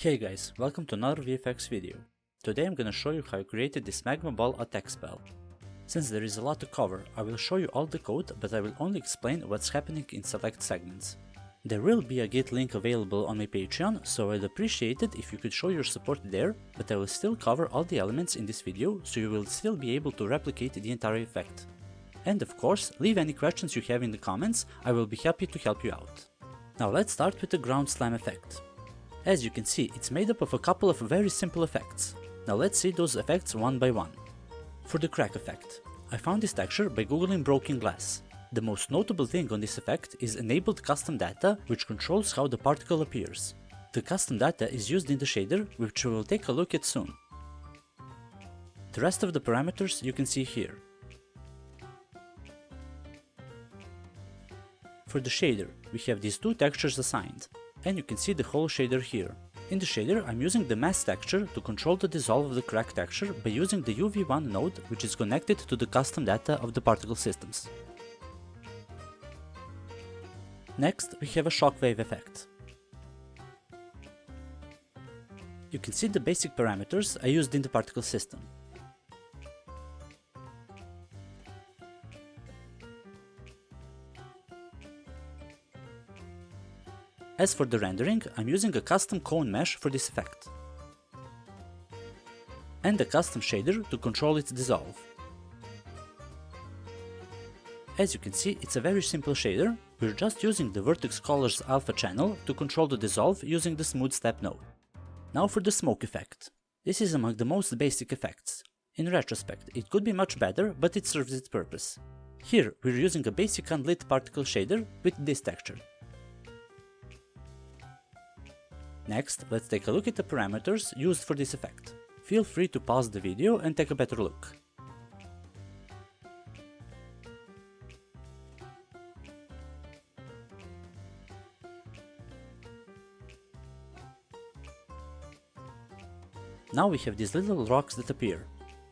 Hey guys, welcome to another VFX video. Today I'm gonna show you how I created this magma ball attack spell. Since there is a lot to cover, I will show you all the code, but I will only explain what's happening in select segments. There will be a Git link available on my Patreon, so I'd appreciate it if you could show your support there, but I will still cover all the elements in this video, so you will still be able to replicate the entire effect. And of course, leave any questions you have in the comments, I will be happy to help you out. Now let's start with the ground slam effect. As you can see, it's made up of a couple of very simple effects. Now let's see those effects one by one. For the crack effect, I found this texture by googling broken glass. The most notable thing on this effect is enabled custom data, which controls how the particle appears. The custom data is used in the shader, which we will take a look at soon. The rest of the parameters you can see here. For the shader, we have these two textures assigned, and you can see the whole shader here. In the shader, I'm using the mask texture to control the dissolve of the crack texture by using the UV1 node, which is connected to the custom data of the particle systems. Next, we have a shockwave effect. You can see the basic parameters I used in the particle system. As for the rendering, I'm using a custom cone mesh for this effect, and a custom shader to control its dissolve. As you can see, it's a very simple shader, we're just using the vertex colors alpha channel to control the dissolve using the smooth step node. Now for the smoke effect. This is among the most basic effects. In retrospect, it could be much better, but it serves its purpose. Here, we're using a basic unlit particle shader with this texture. Next, let's take a look at the parameters used for this effect. Feel free to pause the video and take a better look. Now we have these little rocks that appear.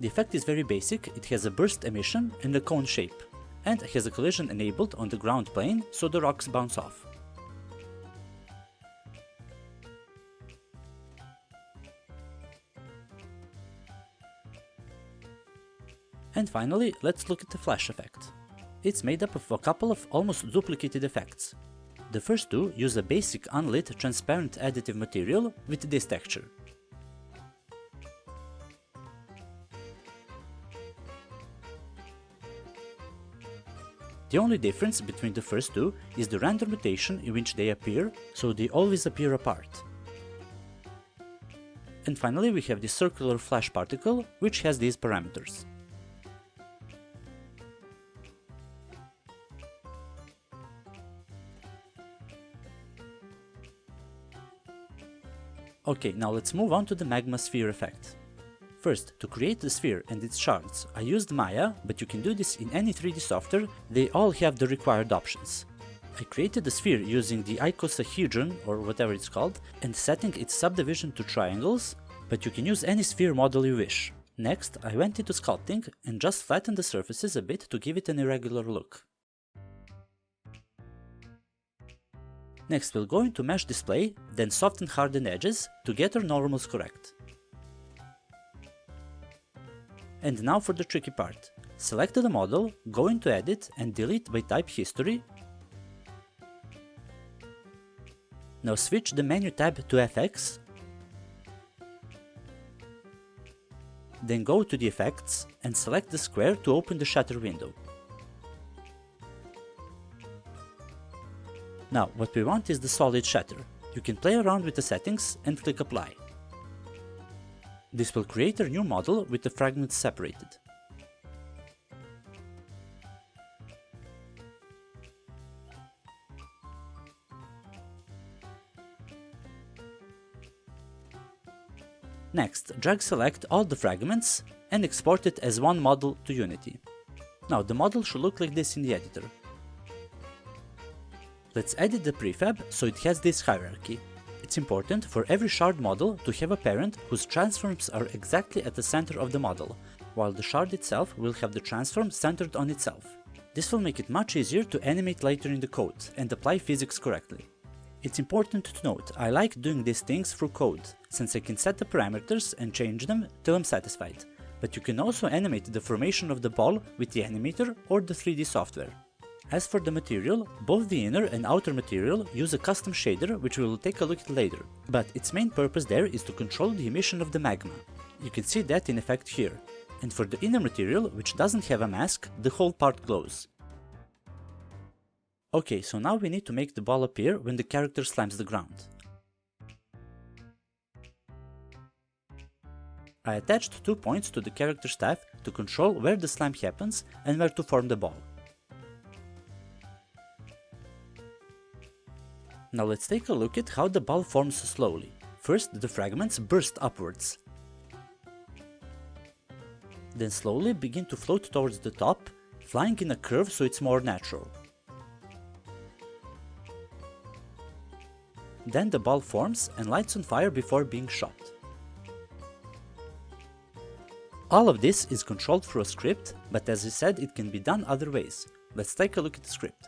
The effect is very basic, it has a burst emission and a cone shape, and has a collision enabled on the ground plane so the rocks bounce off. And finally, let's look at the flash effect. It's made up of a couple of almost duplicated effects. The first two use a basic unlit transparent additive material with this texture. The only difference between the first two is the random rotation in which they appear, so they always appear apart. And finally we have the circular flash particle, which has these parameters. Okay, now let's move on to the Magma Sphere effect. First, to create the sphere and its shards, I used Maya, but you can do this in any 3D software, they all have the required options. I created the sphere using the icosahedron, or whatever it's called, and setting its subdivision to triangles, but you can use any sphere model you wish. Next, I went into sculpting and just flattened the surfaces a bit to give it an irregular look. Next we'll go into mesh display, then soften harden edges to get our normals correct. And now for the tricky part. Select the model, go into edit and delete by type history. Now switch the menu tab to FX. Then go to the effects and select the square to open the shutter window. Now, what we want is the solid shutter. You can play around with the settings and click apply. This will create a new model with the fragments separated. Next, drag select all the fragments and export it as one model to Unity. Now the model should look like this in the editor. Let's edit the prefab so it has this hierarchy. It's important for every shard model to have a parent whose transforms are exactly at the center of the model, while the shard itself will have the transform centered on itself. This will make it much easier to animate later in the code and apply physics correctly. It's important to note I like doing these things through code, since I can set the parameters and change them till I'm satisfied, but you can also animate the formation of the ball with the animator or the 3D software. As for the material, both the inner and outer material use a custom shader which we will take a look at later, but its main purpose there is to control the emission of the magma. You can see that in effect here. And for the inner material, which doesn't have a mask, the whole part glows. Okay, so now we need to make the ball appear when the character slams the ground. I attached 2 points to the character staff to control where the slam happens and where to form the ball. Now let's take a look at how the ball forms slowly. First, the fragments burst upwards. Then slowly begin to float towards the top, flying in a curve so it's more natural. Then the ball forms and lights on fire before being shot. All of this is controlled through a script, but as I said, it can be done other ways. Let's take a look at the script.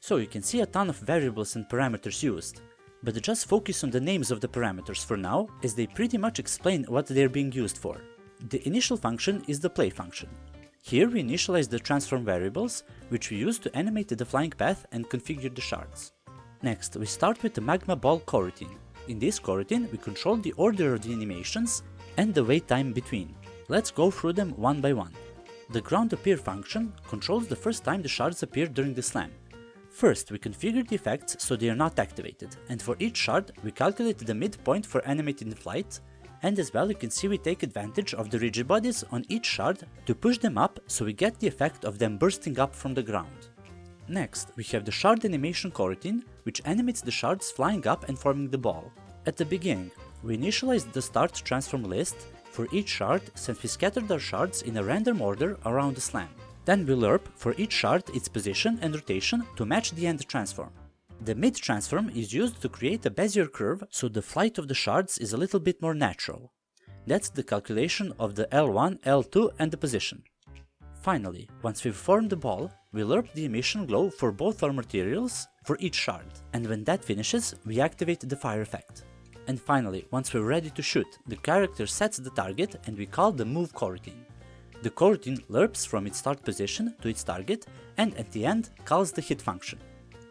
So you can see a ton of variables and parameters used, but just focus on the names of the parameters for now, as they pretty much explain what they're being used for. The initial function is the play function. Here we initialize the transform variables, which we use to animate the flying path and configure the shards. Next, we start with the Magma Ball coroutine. In this coroutine, we control the order of the animations and the wait time between. Let's go through them one by one. The ground appear function controls the first time the shards appear during the slam. First, we configure the effects so they are not activated, and for each shard, we calculate the midpoint for animating the flight, and as well you can see we take advantage of the rigid bodies on each shard to push them up so we get the effect of them bursting up from the ground. Next, we have the shard animation coroutine, which animates the shards flying up and forming the ball. At the beginning, we initialize the start transform list for each shard since we scattered our shards in a random order around the slam. Then we lerp for each shard its position and rotation to match the end transform. The mid transform is used to create a Bezier curve so the flight of the shards is a little bit more natural. That's the calculation of the L1, L2 and the position. Finally, once we've formed the ball, we lerp the emission glow for both our materials for each shard, and when that finishes, we activate the fire effect. And finally, once we're ready to shoot, the character sets the target and we call the move coroutine. The coroutine lerps from its start position to its target and at the end calls the hit function.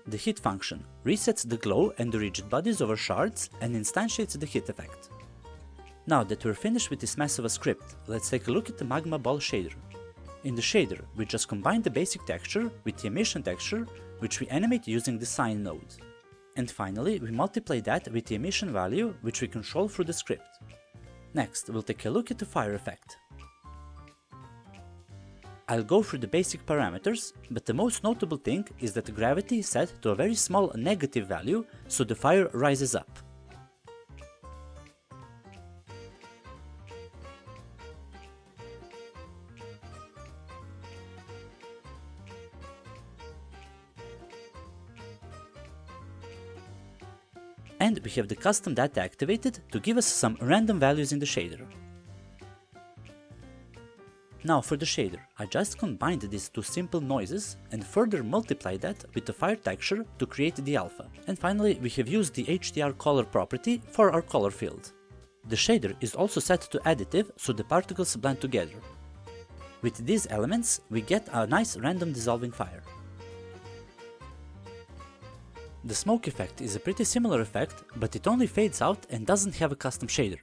The hit function resets the glow and the rigid bodies of our shards and instantiates the hit effect. Now that we're finished with this mess of a script, let's take a look at the Magma Ball shader. In the shader, we just combine the basic texture with the emission texture, which we animate using the sign node. And finally, we multiply that with the emission value, which we control through the script. Next, we'll take a look at the fire effect. I'll go through the basic parameters, but the most notable thing is that the gravity is set to a very small negative value, so the fire rises up. And we have the custom data activated to give us some random values in the shader. Now for the shader, I just combined these two simple noises and further multiplied that with the fire texture to create the alpha. And finally, we have used the HDR color property for our color field. The shader is also set to additive so the particles blend together. With these elements, we get a nice random dissolving fire. The smoke effect is a pretty similar effect, but it only fades out and doesn't have a custom shader.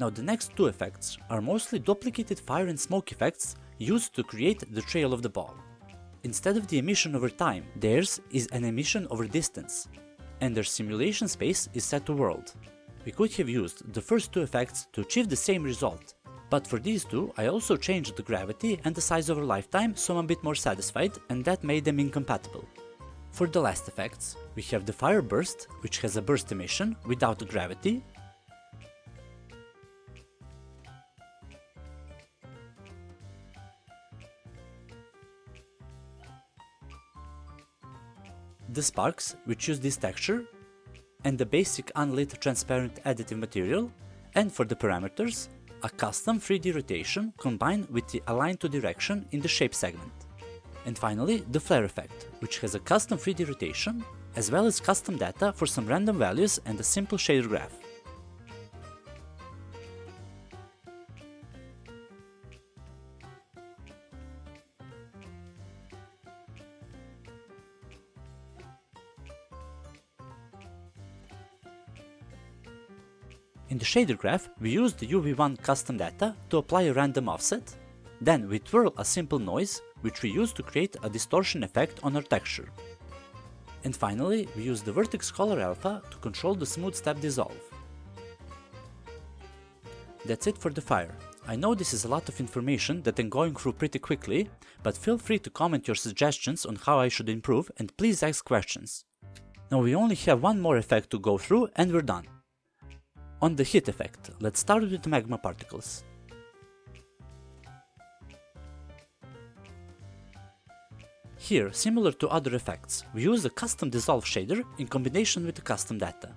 Now the next two effects are mostly duplicated fire and smoke effects used to create the trail of the ball. Instead of the emission over time, theirs is an emission over distance, and their simulation space is set to world. We could have used the first two effects to achieve the same result, but for these two I also changed the gravity and the size over lifetime so I'm a bit more satisfied, and that made them incompatible. For the last effects, we have the fire burst, which has a burst emission without the gravity, the sparks, which use this texture, and the basic unlit transparent additive material, and for the parameters, a custom 3D rotation combined with the align to direction in the shape segment. And finally, the flare effect, which has a custom 3D rotation, as well as custom data for some random values and a simple shader graph. In the shader graph, we use the UV1 custom data to apply a random offset, then we twirl a simple noise, which we use to create a distortion effect on our texture. And finally, we use the vertex color alpha to control the smooth step dissolve. That's it for the fire. I know this is a lot of information that I'm going through pretty quickly, but feel free to comment your suggestions on how I should improve, and please ask questions. Now we only have one more effect to go through and we're done. On the heat effect, let's start with the magma particles. Here, similar to other effects, we use a custom dissolve shader in combination with the custom data.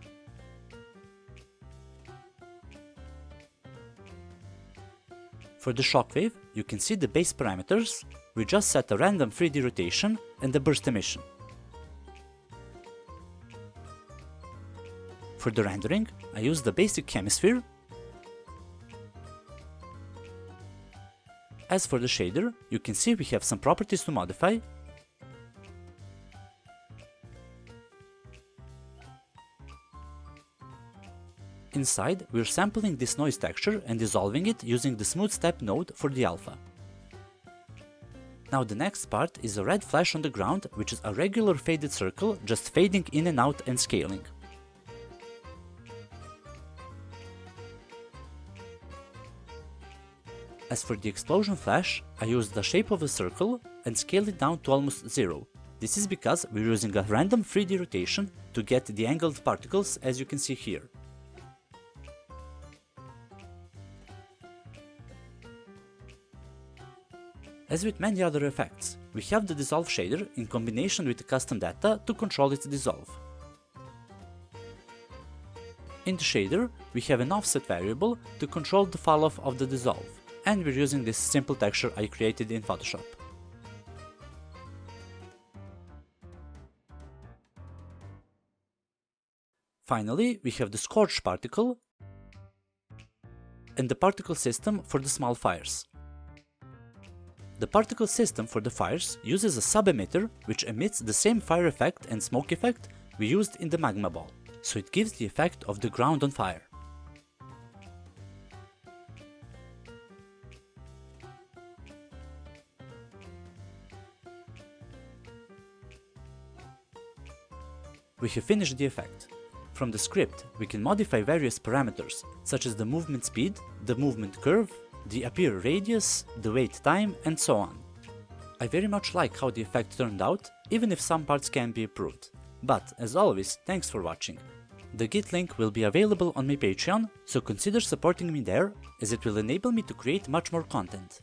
For the shockwave, you can see the base parameters. We just set a random 3D rotation and a burst emission. For the rendering, I use the basic hemisphere. As for the shader, you can see we have some properties to modify. Inside, we're sampling this noise texture and dissolving it using the smooth step node for the alpha. Now the next part is a red flash on the ground, which is a regular faded circle just fading in and out and scaling. As for the explosion flash, I used the shape of a circle and scaled it down to almost 0. This is because we're using a random 3D rotation to get the angled particles, as you can see here. As with many other effects, we have the dissolve shader in combination with the custom data to control its dissolve. In the shader, we have an offset variable to control the falloff of the dissolve, and we're using this simple texture I created in Photoshop. Finally, we have the scorch particle and the particle system for the small fires. The particle system for the fires uses a sub-emitter which emits the same fire effect and smoke effect we used in the magma ball, so it gives the effect of the ground on fire. We have finished the effect. From the script, we can modify various parameters, such as the movement speed, the movement curve, the appear radius, the wait time, and so on. I very much like how the effect turned out, even if some parts can be improved. But, as always, thanks for watching. The Git link will be available on my Patreon, so consider supporting me there, as it will enable me to create much more content.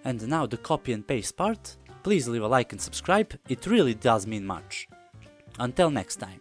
And now the copy and paste part, please leave a like and subscribe, it really does mean much. Until next time.